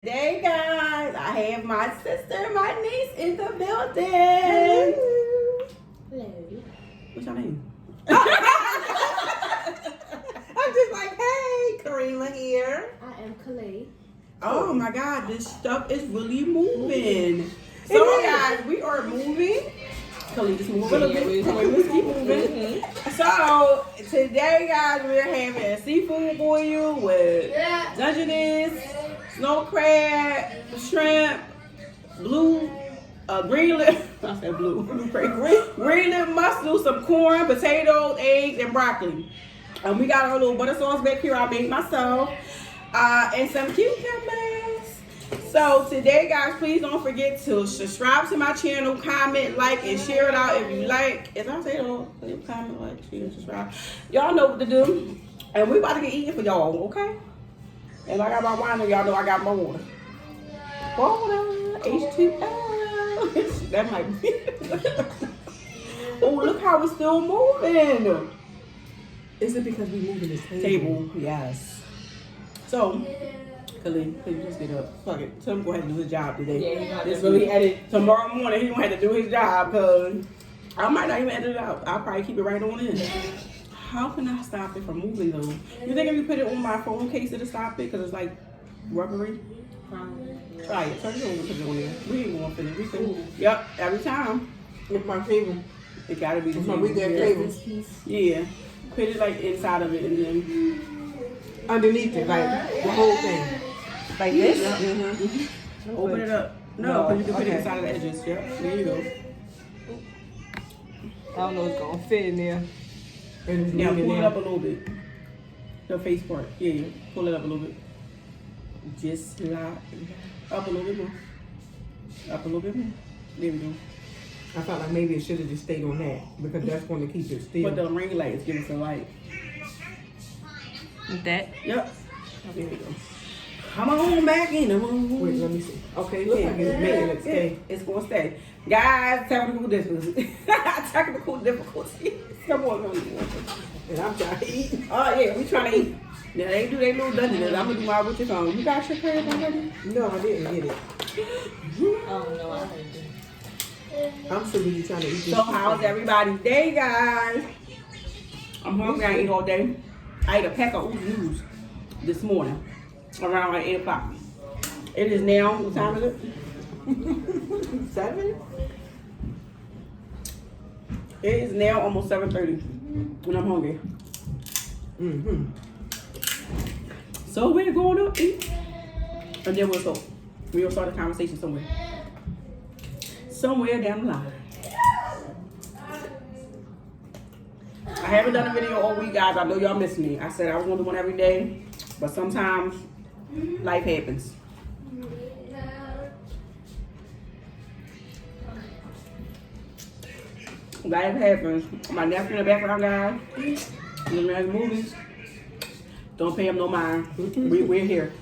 Hey guys, I have my sister, my niece in the building. Hello. What's your name? I'm just like, hey, Karima here. I am Kalei. Oh my God, this stuff is really moving. So guys, we are moving. Khalid, just move a little bit. Let's keep moving. So today, guys, we're having seafood for you with Dungeness, snow crab, shrimp, green lip. I said blue. Green lip mussel, some corn, potatoes, eggs, and broccoli. And we got our little butter sauce back here. I made myself, and some cucumbers. So today, guys, please don't forget to subscribe to my channel, comment, like, and share it out if you like. As I say, comment, like, share, subscribe. Y'all know what to do. And we about to get eating for y'all, okay? And I got my wine, and y'all know I got my water. Water, H2O. That might be. Oh, look how it's still moving. Is it because we moving this table? Yes. So, Khalid, can you just get up? Fuck it. Tell him to go ahead and do his job today. Yeah, he got This to really edit. Tomorrow morning, he gonna have to do his job because I might not even edit it out. I'll probably keep it right on in. How can I stop it from moving though? You think if you put it on my phone case, it'll stop it? Because it's like rubbery? Try it. Turn it over and put it on there. We ain't gonna finish. We can. Yep, every time. With my table. It gotta be the It's my weekend table. Yeah. Put it like inside of it and then Underneath it, like the whole thing. Like this? Mm-hmm. open it up. No, because you can put it inside of the edges. Yep. There you go. I don't know what's going to fit in there. And it's Now moving pull it now. up a little bit. The face part. Yeah. Pull it up a little bit. Just slide up a little bit more. Up a little bit more. There we go. I felt like maybe it should have just stayed on that because that's going to keep it still. But the ring lights give us a light. With that? Yep. There we go. Come on back in. Wait, let me see. Okay, look like it's making it stay. It's gonna stay. Guys, technical difficulties. Technical difficulties. Come on, come on. And I'm trying to eat. Oh yeah, we trying to eat. Now they do their little dungeons. I'm gonna do my with your phone. You got your crab already? No, I didn't get it. Oh, no, I heard it. I'm sure you're trying to eat this. So how's everybody's day, guys? I'm hungry. I ate all day. I ate a pack of oodles this morning around like 8 o'clock. It is now, what time is it? 7? It is now almost 7:30 when I'm hungry. Mm-hmm. So we're going to eat. And then we'll go. We'll start a conversation somewhere. Somewhere down the line. I haven't done a video all week, guys. I know y'all miss me. I said I was going to do one every day. But sometimes life happens. Life happens. My nephew in the background, guys. Looking at the movies. Don't pay him no mind. We're here.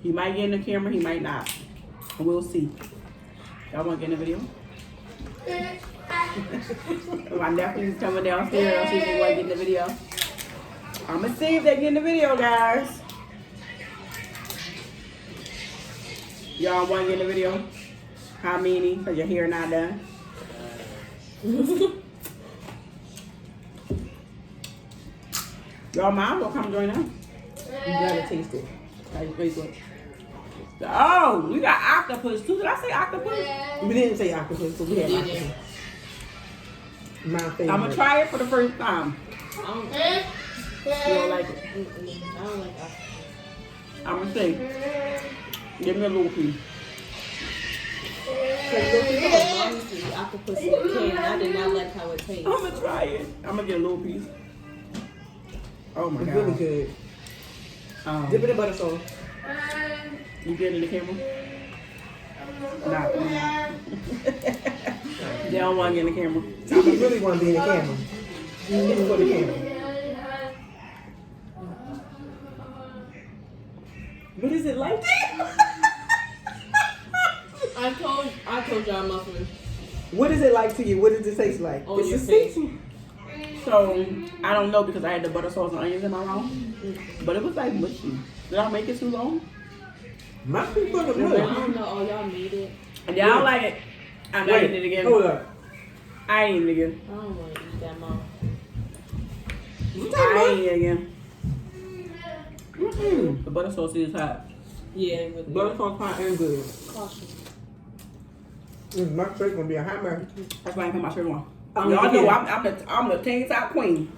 He might get in the camera, he might not. We'll see. Y'all want to get in the video? My nephew's coming downstairs. See if they want to get in the video. I'm going to see if they get in the video, guys. Y'all want to get in the video? How many? Because your hair not done. Y'all mom will come join us. You gotta taste it. How you face it? Oh, we got octopus too. Did I say octopus? We didn't say octopus, but we had octopus. My favorite. I'm gonna try it for the first time. I don't, You don't like it? I don't like that. I'm gonna say, give me a little piece. The octopus in the can. I did not like how it tastes. I'm gonna try it. I'm gonna get a little piece. Oh my It's god. really good. Dip it in butter sauce. You get it in the camera? Nah. They don't want to get in the camera. I really want to be in the camera. It's for the camera. What is it like? I told y'all muffin. What is it like to you? What does it taste like? On It's your a face. seafood. So I don't know because I had the butter sauce and onions in my mouth. But it was like mushy. Did I make it too long? My people are I good. don't know. Oh, y'all made it. And y'all don't like it. I'm not eating it again. Hold up. I ain't eating it again. I don't want to eat that mouth. I ain't eating it again. Mm-hmm. The butter sauce is hot. Yeah, it was Butter sauce hot and good. caution. My steak gonna be a hot mess. That's why I put my shirt on. I'm Y'all know again. I'm the tank top queen.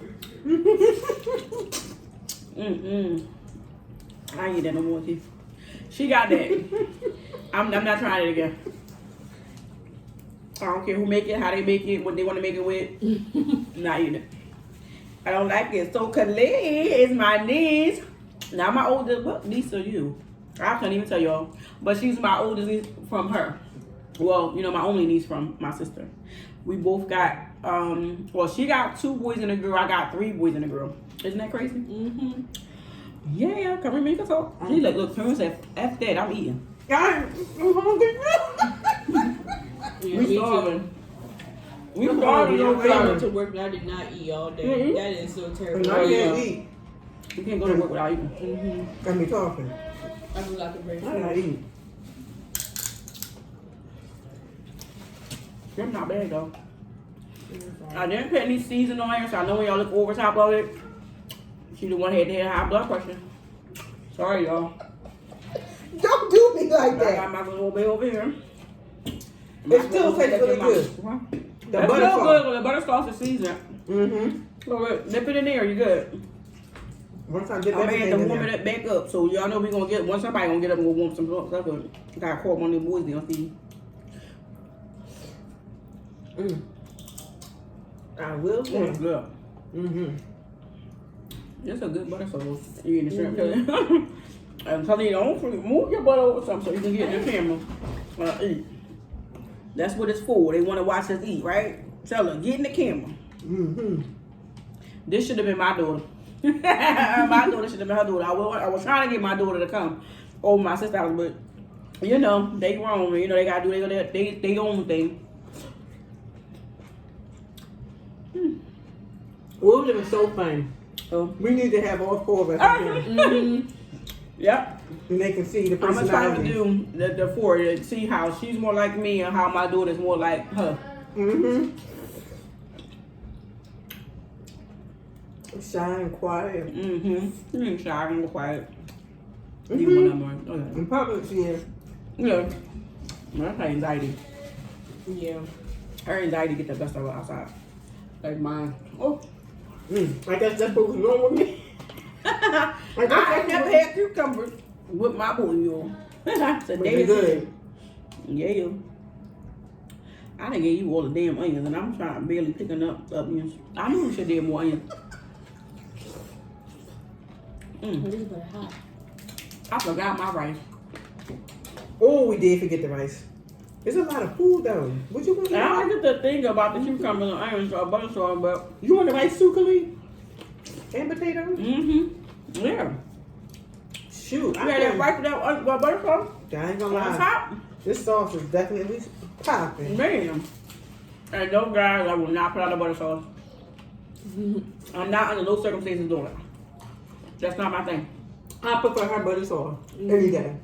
I ain't eat that no more, T. She got that. I'm not trying it again. I don't care who make it, how they make it, what they want to make it with. Not eating it. I don't like it. So Khalid is my niece. Now my oldest, what niece are you? I can't even tell y'all. But she's my oldest niece from her. Well, you know, my only niece from my sister. We both got, well, she got 2 boys and a girl. I got 3 boys and a girl. Isn't that crazy? Mm-hmm. Yeah, come here, make us talk. She like, look, Cameron said, F that, I'm eating. I'm hungry. Yeah, We me starving. too. We I'm starving hungry, over I here. went to work and I did not eat all day. Mhm. That is so And terrible. I can't eat. You can't go to work without eating. Mm-hmm. Got me talking. I feel like a break. I gotta eat. Them not bad though. I didn't put any seasoning on here, so I know when y'all look over top of it, she the one had to have high blood pressure. Sorry, y'all. Don't do me like I got that. my little bit over here. It still tastes really good. The The butter butter sauce. sauce. Good when the butter sauce is seasoned. Mm-hmm. So dip it in there, you good. Once I dip I'm gonna have everything to in warm there. it back up, so y'all know we gonna get one. Somebody gonna get up and go warm some stuff up. Got caught one of them boys gonna see. I will say. It's good. Mm-hmm. It's a good butter sauce. You eating the shrimp fillet. I'm telling you, don't move your butt over something so you can get in the camera. Eat. That's what it's for. They want to watch us eat, right? Tell them, get in the camera. Mm-hmm. This should have been my daughter. My daughter should have been her daughter. I was trying to get my daughter to come over my sister's house, but you know, they grown. You know, they gotta do they own thing. We're living so funny. So, We need to have all 4 of us in there. Mm-hmm. yep. And they can see the I'm gonna try to personality. do the 4 to see how she's more like me and how my daughter's more like her. Mm-hmm. Shy and quiet. Mm-hmm. You ain't shy and quiet. Mhm. You one of them. Okay. In public, she is. Yeah. That's her anxiety. Yeah. Her anxiety get the best of her outside. Like mine. Oh. I guess that's what was wrong with me. I never had cucumbers with my bouillon. So But they good. Yeah. I done gave you all the damn onions and I'm trying barely picking up onions. I knew we should have more onions. This is better hot. I forgot my rice. Oh, we did forget the rice. There's a lot of food though. What you want to And I eat? don't get the thing about the cucumbers and onions or butter sauce, but You want the rice too, Khalid? And potatoes? yeah. Shoot, You had that rice with that butter sauce I ain't gonna on lie. top? This sauce is definitely popping. Man. And those guys, I will not put out the butter sauce. I'm not under no circumstances doing it. That's not my thing. I prefer her butter sauce any day.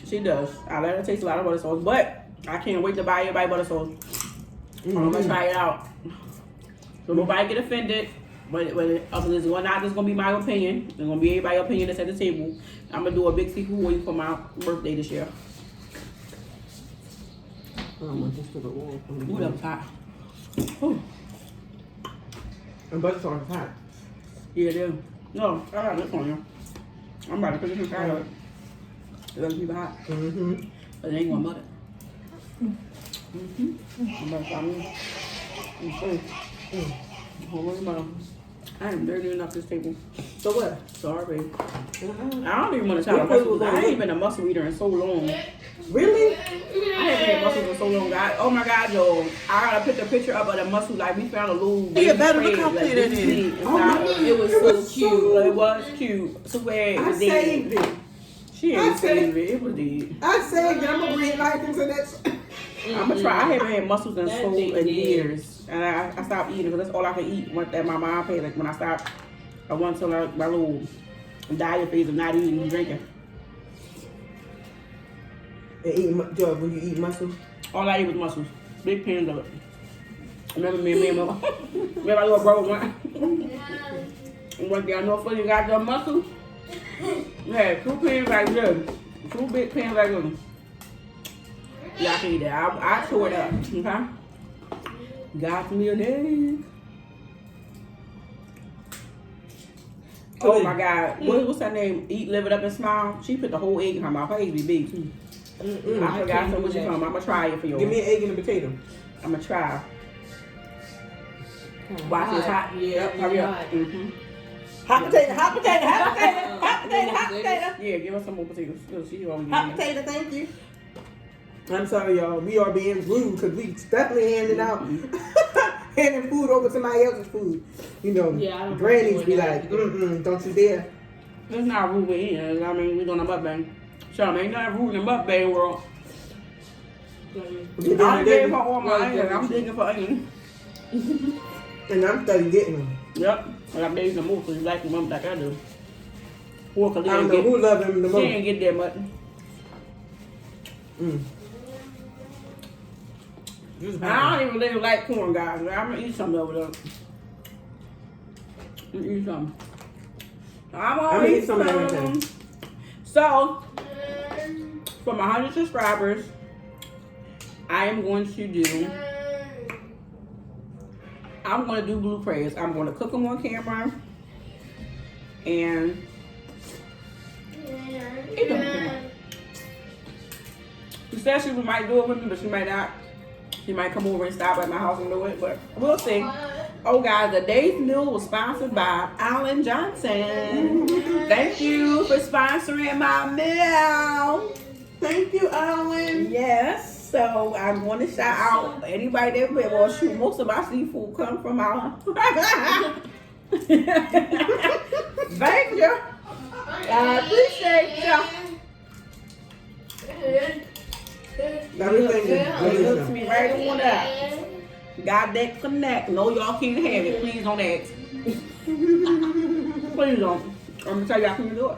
She does. I let her taste a lot of butter sauce, but I can't wait to buy everybody butter sauce. I'm gonna try it out. So nobody get offended. But it's not just gonna be my opinion. It's gonna be everybody's opinion that's at the table. I'm gonna do a big seafood wing for my birthday this year. I don't want this to the wall. Ooh, that was hot. Ooh. And butter sauce is hot. Yeah, it is. No, I got this on you. I'm about to put this inside of it. It doesn't keep it hot. Mm-hmm. But it ain't gonna mud it. I'm about to try me. Hold on, your mouth. I am dirty enough this table. So what? Sorry. Uh-huh. I don't even want to try What to food was muscle. on I it? ain't been a muscle eater in so long. Really? I haven't had mussels in so long. Oh my God, yo. I gotta put the picture up of the mussel. Like, we found a little Yeah, better baby look how crab, clear that this is. big Oh my inside. God. It was so cute. It was cute. So where it I was saved dead. it. She I ain't saved saved it. It was dead. I saved it. I'm gonna read like into that. I'm gonna try. I haven't had mussels in That so thing in is- years, and I stopped eating because that's all I can eat. What that my mom paid. Like when I stopped, I went to like my little diet phase of not eating and drinking. And eat, Joe, when you eat mussels, All I eat was mussels, big pans of it. Remember me and my little brother went. One day I know for you got the mussels. Yeah, 2 pans like this, 2 big pans like this. Y'all can eat that. I tore it up. Okay. Got me an egg. Oh my God. What's her name? Eat, live it up, and smile. She put the whole egg in her mouth. Her egg be big too. I forgot so much you come. I'm gonna try it for you. give me an egg and a potato. I'm gonna try. Watch it's hot. Yeah, Hurry up. hot. Hot potato, hot potato, hot potato, hot potato, hot potato. Yeah, give us some more potatoes. She always Hot give me. potato, thank you. I'm sorry, y'all. We are being rude because we definitely handing out, handing food over somebody else's food. You know, Yeah, I don't grannies know be what like, that don't you dare. It's not rude with eating. I mean, we doing a mukbang. So ain't nothing rude in the mukbang world. I gave her all my onions. I'm digging for onions. And I'm starting getting them. Yep. And I gave some more because you like them like I do. Poor I don't know Khalil who love them the she most. ain't get that much. I don't even really like corn, guys. I'm gonna eat some of it. I'm gonna eat some. I'm gonna eat some of everything. So, for my 100 subscribers, I am going to do. I'm going to do blue crayons. I'm going to cook them on camera and eat them on camera. She said she might do it with me, but she might not. She might come over and stop at my house and do it, but we'll see. Oh, guys, the day's meal was sponsored by Alan Johnson. Thank you for sponsoring my meal. Thank you, Alan. Yes. So I'm going to shout out anybody that will. Well, shoot, most of my seafood come from Alan. Thank you. I appreciate you. Everything It is looks me right on up. Got that connect. No, y'all can't have it. Please don't ask. Please don't. I'm gonna tell you I can do it.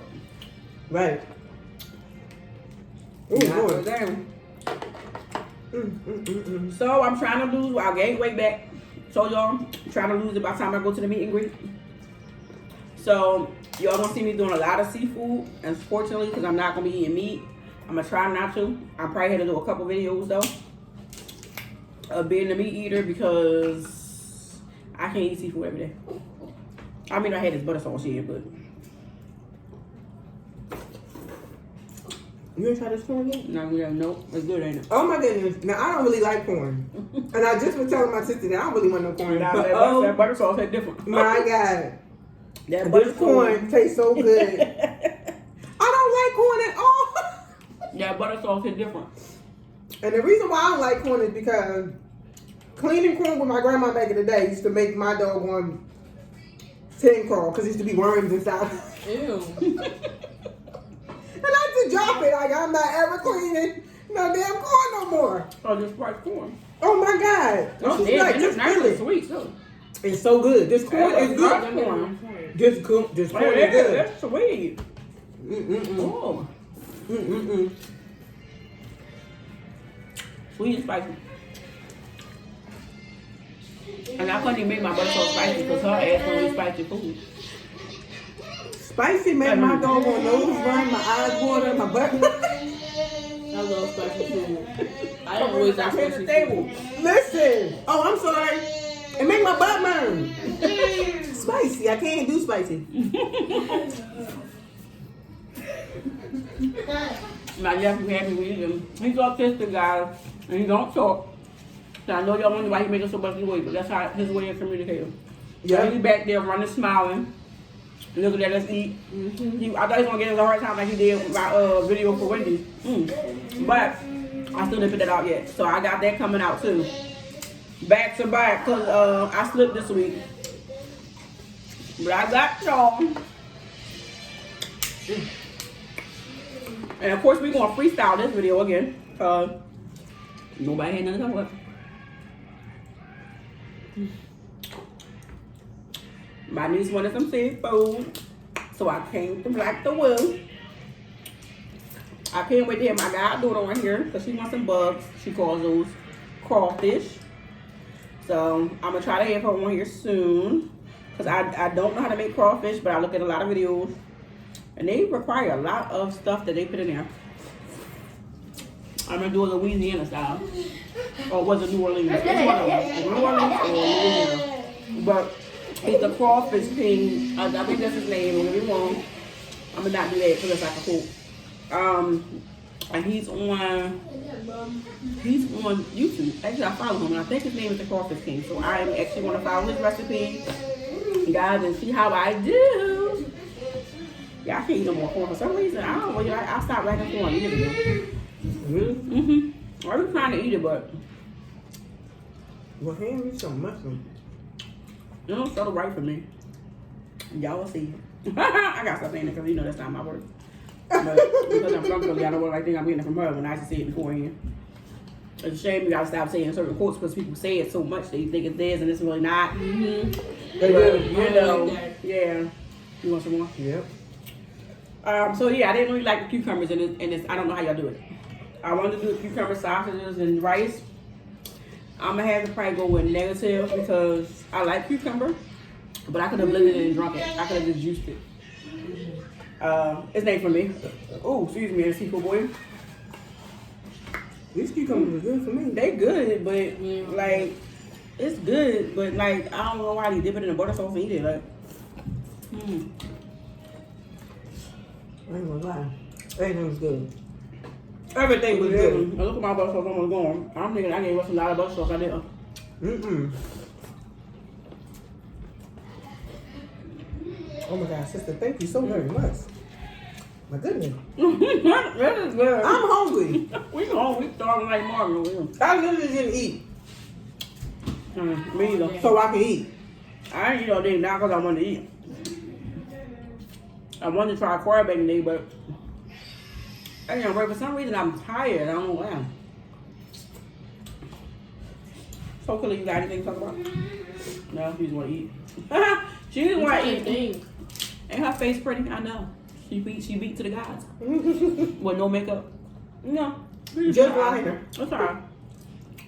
right. Ooh, Not for Lord. them. So I'm trying to lose. I gained weight back. So y'all, I'm trying to lose it by the time I go to the meet and greet. So y'all gonna see me doing a lot of seafood. Unfortunately, because I'm not gonna be eating meat. I'm gonna try not to. I'm probably gonna do a couple videos though of being a meat eater because I can't eat seafood every day. I mean, I had this butter sauce here, but You ain't tried this corn yet? no, nope, it's good, ain't it? Oh my goodness. Now, I don't really like corn. And I just was telling my sister that I don't really want no corn. Nah, But, that butter sauce is different. my God. That butter This corn tastes so good. I don't like corn at all. Yeah, butter sauce is different. And the reason why I don't like corn is because cleaning corn with my grandma back in the day used to make my doggone tin crawl because there used to be worms inside. Ew. And I just drop it like I'm not ever cleaning no damn corn no more. Oh, this fried corn. Oh my God. Oh, This is yeah, like, and just it's nice really, and sweet too. it's so good. This corn That's is fried good. corn. This corn Yeah, is good. that's sweet. Mm-mm-mm. Oh, Mm-mm-mm. sweet and spicy. And I couldn't even make my butter sauce spicy because her ass don't eat spicy food. Spicy make my doggone nose run, my eyes water, my butt. I love spicy food. I don't always like Come here to spicy the table. food. Listen. Oh, I'm sorry. It make my butt burn. Spicy. I can't do spicy. My nephew happy with him. He's autistic, guys, and he don't talk. So I know y'all wonder why he making so much noise, but that's how his way of communicating. So Yeah. he back there running, smiling, looking at us eat. I thought he was gonna get us a hard time like he did with my video for Wendy's. But I still didn't put that out yet. So I got that coming out too. Back to back, cause I slipped this week. But I got y'all. And of course, we're gonna freestyle this video again. Nobody had nothing to talk about. My niece wanted some seafood, so I came to Black the Will. I can't wait to have my goddaughter on here because she wants some bugs. She calls those crawfish. So I'm gonna try to have her on here soon because I don't know how to make crawfish, but I look at a lot of videos and they require a lot of stuff that they put in there. I'm gonna do a Louisiana style, or was it New Orleans? It's one of them. New Orleans or Louisiana. But it's the crawfish king. I think that's his name. Don't get me wrong. I'm gonna not do that because that's like a quote. And he's on YouTube. Actually, I follow him, and I think his name is the Crawfish King. So I am actually going to follow his recipe, guys, and see how I do. Yeah, I can't eat no more corn for some reason. I don't know. I stopped liking corn years ago. Really? Mm-hmm. I was trying to eat it, but Well, hand me some mushroom. it don't feel right for me. Y'all will see. I got stuff in it because you know that's not my word. But because I'm from Philly, I don't want to think I'm getting it from her when I used to say it beforehand. It's a shame you gotta stop saying certain quotes because people say it so much that you think it's theirs and it's really not. Mm-hmm. They But, do. you know, yeah. You want some more? Yep. So yeah, I didn't really like the cucumbers and it's I don't know how y'all do it. I wanted to do the cucumber sausages and rice. I'm gonna have to probably go with negative because I like cucumber, but I could have blended it and drunk it. I could have just juiced it. It's named for me. Oh, excuse me, seafood boy. These cucumbers are good for me. They good, but like it's good, but like I don't know why they dip it in the butter sauce and eat it. Like, I ain't gonna lie. Everything was good. everything was good. Look at my butter sauce almost gone. I'm thinking I gave us a lot of butter sauce. I didn't. Oh my God, sister, thank you so very much. My goodness. That is good. I'm hungry. We starving like Marvin. I literally didn't eat Me either. so I can eat. I ain't eat all day now because I wanted to eat. I wanted to try crab bacon today, but I didn't work. For some reason, I'm tired. I don't know why. So, Khalil, you got anything to talk about? No, she just want to eat. She just want to eat. Ain't her face pretty? I know. She beat to the gods. With no makeup. No. Just liner. That's all right.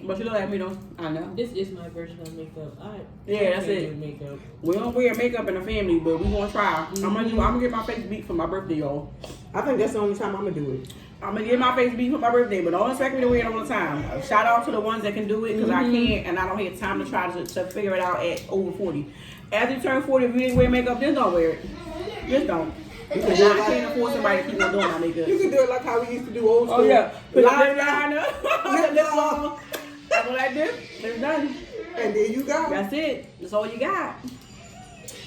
But she look like me though. I know. This is my version of makeup. Yeah, that's can't it. do makeup. We don't wear makeup in the family, but we gonna try. I'm gonna get my face beat for my birthday, y'all. I think that's the only time I'm gonna do it. I'm gonna get my face beat for my birthday, but don't expect me to wear it all the time. Shout out to the ones that can do it, because I can't, and I don't have time to try to figure it out at over 40. After you turn 40, if you didn't wear makeup, then don't wear it. Just don't. Because I can't afford somebody to keep on doing my makeup. You can do it like how we used to do old school. Oh yeah, put the lip Liner. liner, the lip balm. I go like this, it's done. And there you go. That's it. That's all you got.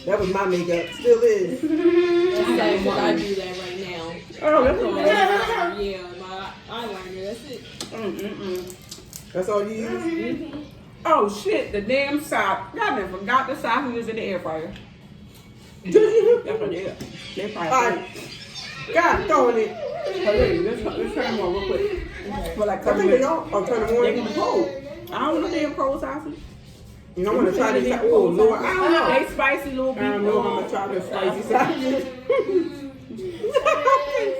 That was my makeup. Still is. That's what I do that right now. Oh, that's all. Yeah, my eyeliner. That's it. That's all you use? Oh shit, the damn sock. Y'all done forgot the sausages in the air fryer. Did you? That's what they are. They All probably. right. God, throwing it. Hey, let's turn them on real quick. For like I think they all turn them They can on. be cold. I don't know damn cold sausage. You don't want to try this. Oh, Lord. I don't know. They spicy little I don't know if I'm going to try this spicy sausage.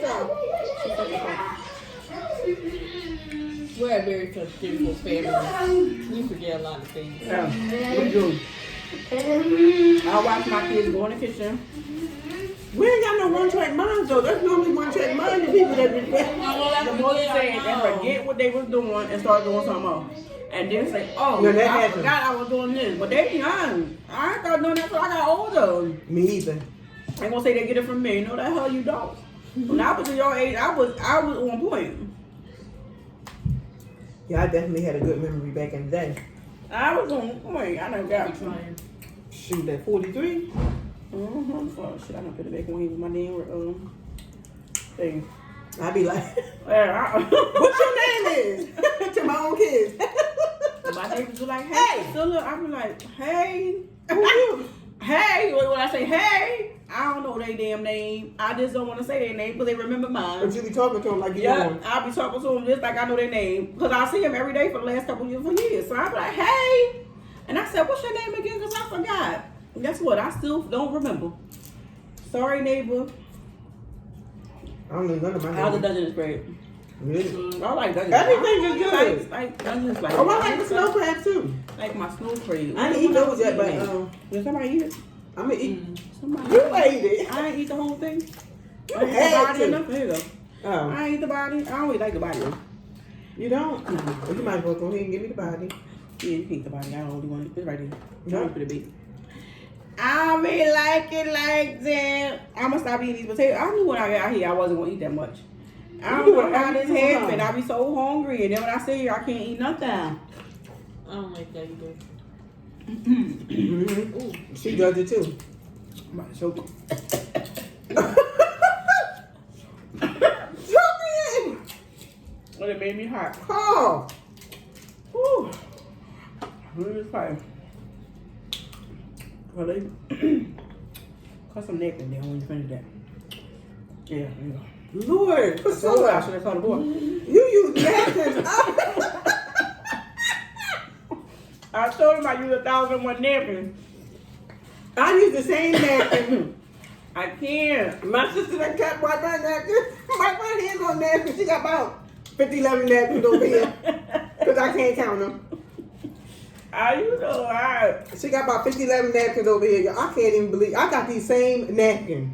I We're a very beautiful family. We forget a lot of things. Yeah, we do. I watch my kids go in the kitchen. We ain't got no one-track minds, though. That's normally one-track mind the people that be The most saying they forget what they was doing and start doing something else. And then say, oh, No, that I happens. forgot I was doing this. But they young. I ain't started doing that until I got older. Me either. They gonna say they get it from me. No, the hell you don't. When I was in your age, I was on point. Yeah, I definitely had a good memory back in the day. I was on point. I done got Shoot, at 43. Oh shit, I done put it back on here with my damn thing. I be like, Yeah, what your name is? To my own kids. my neighbors were like, hey, so look, I be like, hey, who you? Hey, when I say hey, I I don't know their damn name. I just don't want to say their name because they remember mine. But you be talking to them like you Yeah, know. I'll be talking to them just like I know their name because I see them every day for the last couple of years. So I'll be like, hey. And I said, what's your name again? Because I forgot. And guess what? I still don't remember. Sorry, neighbor. I don't know none of my How's the names. Dungeness bread? Really? I like Dungeness. Everything is good. Like Dungeness. Like, Oh, I like the snow crab too. Like my snow crab. I didn't eat those yet, but Did somebody eat it? I'm gonna eat. Somebody You ate it. I ain't eat the whole thing. You I ain't eat the had body to. enough. Here you go. Oh, I ain't eat the body. I don't really like the body though. you don't? Well, you might as well go ahead and give me the body. Yeah, you can eat the body. I don't really want it. It's right there. No. Put it big. I really like it like that. I'm gonna stop eating these potatoes. I knew when I got here I wasn't gonna eat that much. I don't know how this happened. I be so hungry, and then when I sit here, I can't eat nothing. I don't like that either. Mm-hmm. Ooh. She does it too. I'm about to choke. Well, it made me hot. Oh, Whew. Really fire. Well, they cut some napkin down when you finish that. Yeah, there you go. Lord, put So I some. should have called the boy. You use napkins. I told him I use 1,001 napkins. I use the same napkin. I can't. My sister that kept wipe my napkin. Wipe my hands on napkins. She got about 50, 11 napkins over here. Because I can't count them. I use a lot. She got about 50, 11 napkins over here. Y'all. I can't even believe. I got these same napkins.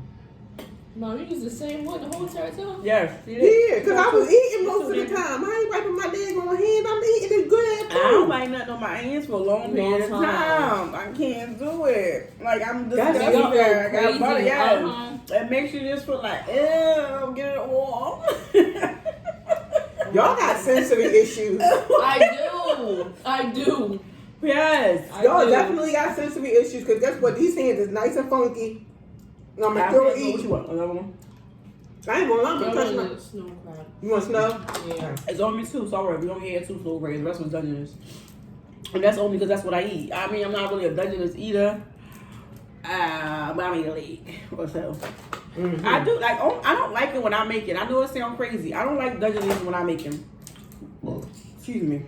Mom, you use the same one the whole entire time? Yes. Yeah, because I was eating most of the time. I ain't wiping my daggone hands. I'm eating this good ass I don't food. like nothing on my hands for a long period of Long time. time. I can't do it. Like, I'm That's disgusted. y'all I got crazy. butter, yeah. Uh-huh. It makes you just feel like, ew, get it warm. Y'all got sensory issues. I do. Yes. Y'all do. definitely got sensory issues because guess what? These hands is nice and funky. I'm I gonna throw can't do what eat. you want. Another one. I ain't gonna lie, I'm gonna touch Go my. to the snow crab. You want snow? Yeah. It's only two, sorry. We only had 2 slow grades. The rest was Dungeness. And that's only because that's what I eat. I mean, I'm not really a Dungeness eater. But I eat a leg or so. Mm-hmm. I do like. Oh, I don't like it when I make it. I know it sounds crazy. I don't like Dungeness when I make them. Excuse me.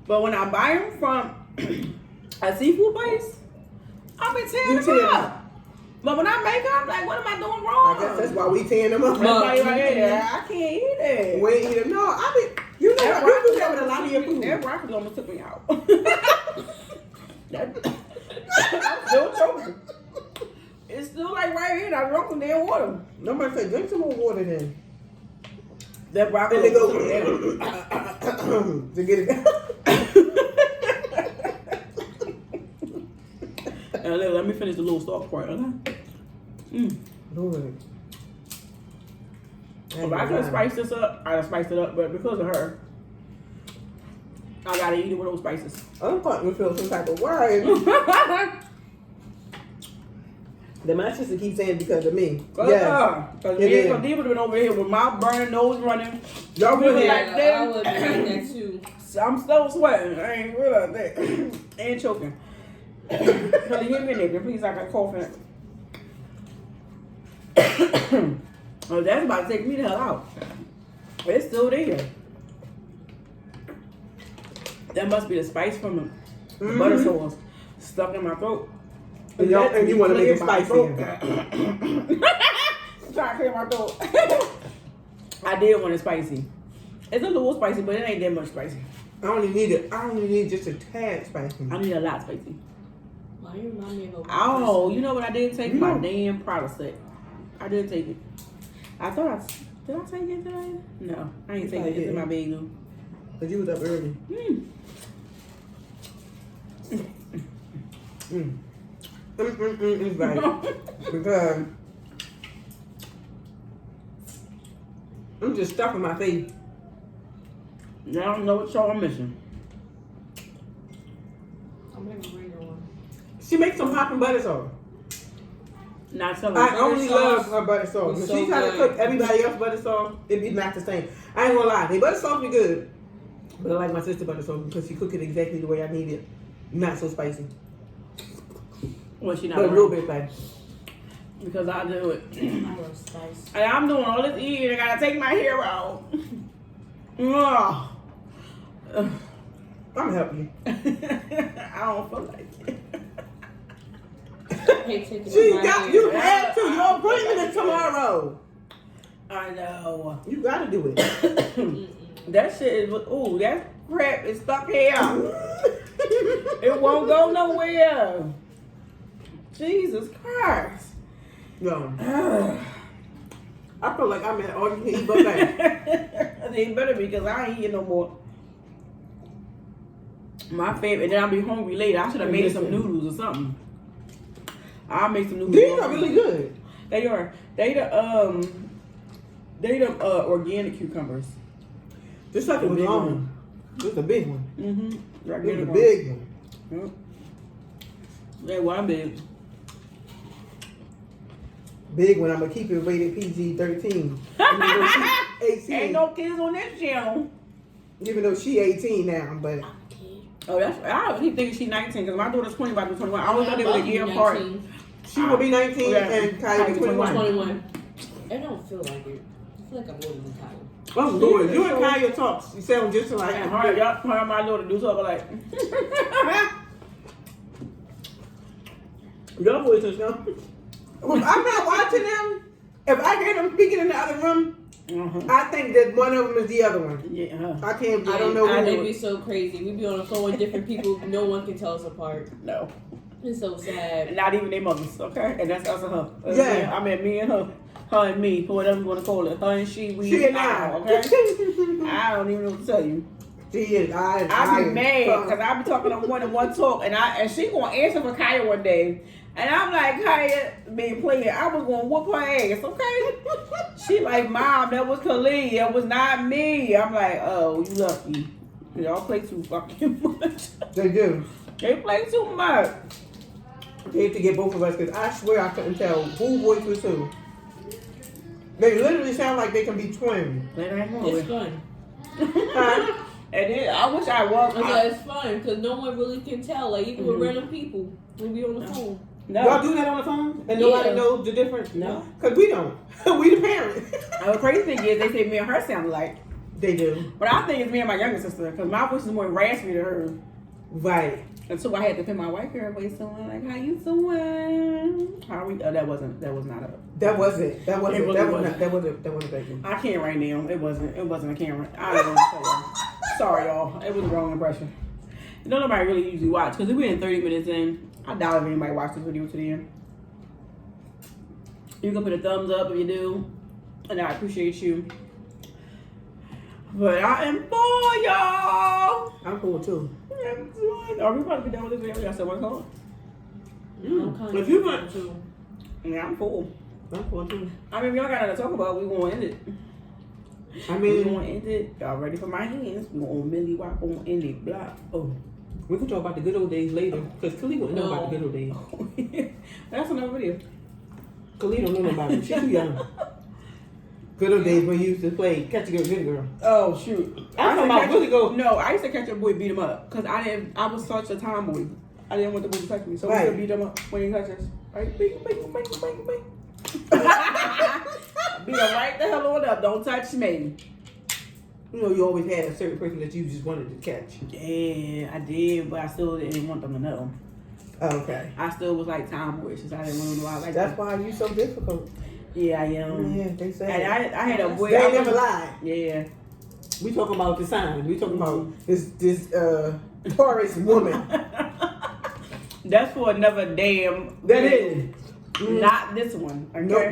But when I buy them from a seafood place, I've been tearing them up. But when I make them, I'm like, what am I doing wrong? I guess that's why we tearing them up. Everybody like, yeah, I can't eat it. We ain't eating. No, I mean, you know what? You do that with a lot of your food. That broccoli almost took me out. I'm still choking. It's still like right here. I drunk some damn water. Nobody say drink some more water then. That broccoli And they go almost took me out. to get it. Let me finish the little stalk part. Okay? Lord. If I could have spiced this up, I'd have spiced it up. But because of her, I gotta eat it with those spices. I'm starting to feel some type of worry. Then my sister keeps saying because of me. Yeah. Because It me is. and Deep would have been over here with my burning nose running. Y'all really like Yeah, that. I would like that too. I'm still sweating. I ain't realize that. And choking. Really hit me, nigga. Please, I got coughing. Oh, that's about to take me the hell out. It's still there. That must be the spice from the butter sauce stuck in my throat. And you want to make it spicy. I'm trying to clear my throat. I did want it spicy. It's a little spicy, but it ain't that much spicy. I only need just a tad spicy. I need a lot spicy. Why you remind me of a Oh, you know what I did take? You My know. damn product set. I did take it. I thought did I take it today? No, I ain't take probably it. It's in my didn't. bag though. But you was up early. It's right. Because I'm just stuck in my face. Now I don't know what show I'm missing. I'm gonna bring her one. She makes some popping butter sauce. Not telling I only sauce love her butter sauce. When was she so try to good. cook everybody else's butter sauce, it be not the same. I ain't gonna lie, the butter sauce be good. But I like my sister butter sauce because she cook it exactly the way I need it. Not so spicy. Well, she not But a little learning. bit spicy. because I do it. I love spice. And I'm doing all this eating. I gotta take my hair out. Ugh. I'm helping you. I don't feel like it. Hey, take it She in my got hair. you have to. Your appointment is tomorrow. I know. You gotta do it. That shit is, ooh, that crap is stuck here. It won't go nowhere. Jesus Christ. Yo, Ugh. I feel like I'm at all you can eat buffet. They better be because I ain't eating no more. My favorite, and then I'll be hungry later. I should have made some noodles or something. I'll make some noodles. These are really good. They are. They the organic cucumbers. This sucker was big long. one. This is a big one. Mm-hmm. This is a big one. Yep. They one big. Big one. I'm gonna keep it rated PG-13. 18. Ain't no kids on this channel. Even though she 18 now, but Oh, that's. I keep thinking she's 19 because my daughter's 20 about to be 21. I always thought they were a year apart. she will be 19 Yeah. and Kaya be 21. 21. I don't feel like it. I feel like I'm older than Kyle. Oh Lord, you and Kaya talk. You sound just like And her, y'all, her and my daughter do something like. your voice is now. When I'm not watching them. If I hear them speaking in the other room, I think that one of them is the other one. Yeah. I can't. I Yeah, don't know It'd who. be so crazy. We be on the phone with different people. No one can tell us apart. No. It's so sad. Not even their mothers, okay? And that's us and her. Yeah. I mean, me and her. Her and me, whatever you want to call it. Her and she, we, She and I, I. okay? I don't even know what to tell you. She is. I be mad because I be talking on more than one talk, and she gonna answer for Kaya one day, and I'm like, Kaya being playing, I was gonna whoop her ass, okay? She like, Mom, that was Khalid, that was not me. I'm like, oh, you lucky. Y'all play too fucking much. They do. They play too much. They have to get both of us because I swear I couldn't tell who voice was who. They literally sound like they can be twins. It's fun. Huh? And then, I wish I was. It's fun because no one really can tell. Like even with random people, we be on the phone. No. Y'all do that on the phone? And nobody Yeah. knows the difference? No. Because we don't. We the parents. The crazy thing is, they say me and her sound alike. They do. But I think it's me and my younger sister, because my voice is more raspy than hers. Right. And so I had to put my white girl voice on, like, how you doing? How are we? Oh, that was not a. That wasn't. That wasn't. It That really was not. That wasn't baby. I can't right now. It wasn't a camera. I don't know what to tell y'all. Sorry, y'all. It was the wrong impression. Don't nobody really usually watch, because if we're in 30 minutes in, I doubt if anybody watched this video to the end. You can put a thumbs up if you do, and I appreciate you. But I am full, y'all. I'm cool too. Are we about to be done with this video? Y'all still want to call? I'm kind If you want to. Yeah, I'm full. I'm cool too. I mean, if y'all got nothing to talk about, we gonna end it. I We mean, gonna end it. Y'all ready for my hands? We gonna Millie Wop on end it. Blah. Oh. we can talk about the good old days later. Because Khalid wouldn't know about the good old days. That's another video. Khalid don't know about it. She's too young. Good old days when you used to play Catch a Girl, Get a Girl. Oh shoot! I'm talking about really go. No, I used to catch a boy, beat him up, cause I was such a tomboy. I didn't want the boy to touch me, so I Right. used to beat him up when he touched us. Right, bing, bing, bing, bing, bing. Beat him right the hell on up. Don't touch me. You know, you always had a certain person that you just wanted to catch. Yeah, I did, but I still didn't want them to know. Okay. I still was like tomboy, since I didn't want to know I like That's them. why you so difficult. Yeah, I am. Yeah, they say. And I had a boy. They I never was- lied. Yeah. We talking about the sign. We talking about this Taurus woman. That's for another damn. That is. Not this one. Okay? No,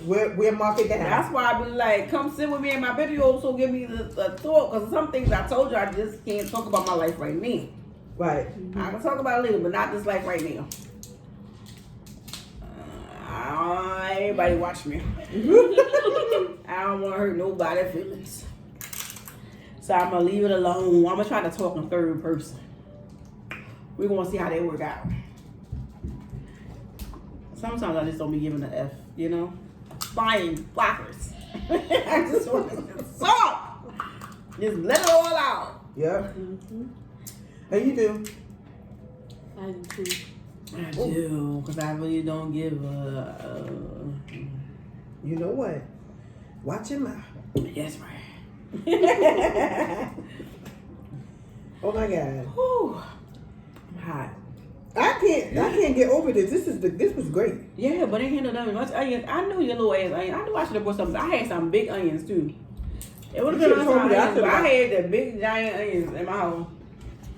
we're mark it down. That's why I be like, come sit with me in my video, so give me the thought, because some things I told you I just can't talk about my life right now. Right. I can talk about it later, but not this life right now. Everybody watch me. I don't want to hurt nobody's feelings. So I'm going to leave it alone. I'm going to try to talk in third person. We're going to see how they work out. Sometimes I just don't be giving an F, you know? Flying floppers. I just want to talk. Just let it all out. Yeah. Mm-hmm. And you do. I do too. I do, because I really don't give a. You know what? Watch your mouth. Yes, right. Oh my God. Whew. I'm hot. I can't get over this. This was great. Yeah, but they handled that much onions. I knew your little ass onions. I knew I should have brought some. I had some big onions too. It would have You been should've told on me that. onions, but I had the big giant onions in my house.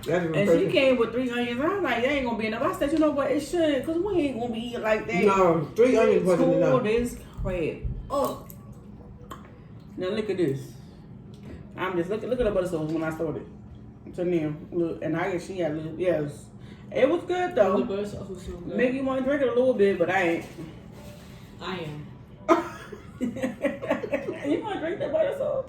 That's even And perfect. she came with 3 onions. I was like, that ain't gonna be enough. I said, you know what? It should, because we ain't gonna be eating like that. No, 3 onions wasn't enough. This crap. Oh. Now look at this. I'm just look at the butter sauce when I started. So now, look, and I guess she had a little, yes. It was good The though. butter sauce was so good. Make you want to drink it a little bit, but I ain't. I am. You want to drink that butter sauce?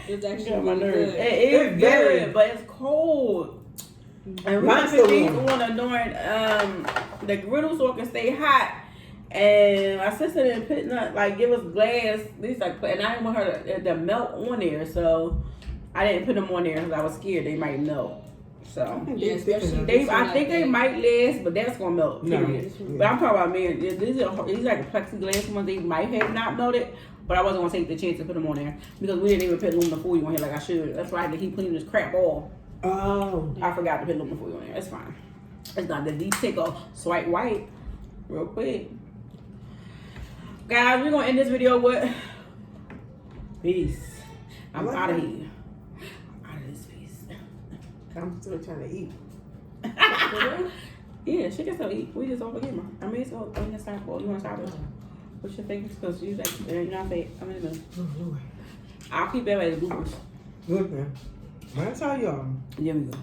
It's actually Got my really nerves. good. It is It's very- good, but it's cold. And we Mine's put still these warm. on during the griddle so it can stay hot. And my sister didn't put nothing, like give us glass. These like, and I didn't want her to melt on there, so I didn't put them on there because I was scared they might melt. So Yeah, especially I think they might last, but that's gonna melt. No. Period. But I'm talking about man, these are like plexiglass ones. They might have not melted, but I wasn't gonna take the chance to put them on there because we didn't even put aluminum foil on here like I should. That's why I had to keep cleaning this crap off. Oh. I forgot to put aluminum foil on there. It's fine. It's not the deep take a swipe white real quick. Guys, we're gonna end this video with peace. I'm What? out of here. Out of this piece. I'm still trying to eat. Yeah, she can still eat. We just over camera. I mean, it's on the side. Well, you want to stop it? What's your favorite? Because she's like, you're not fake. I'm in the middle. Oh, Lord. I'll keep that as bloopers. Good, man. That's how y'all. There we go.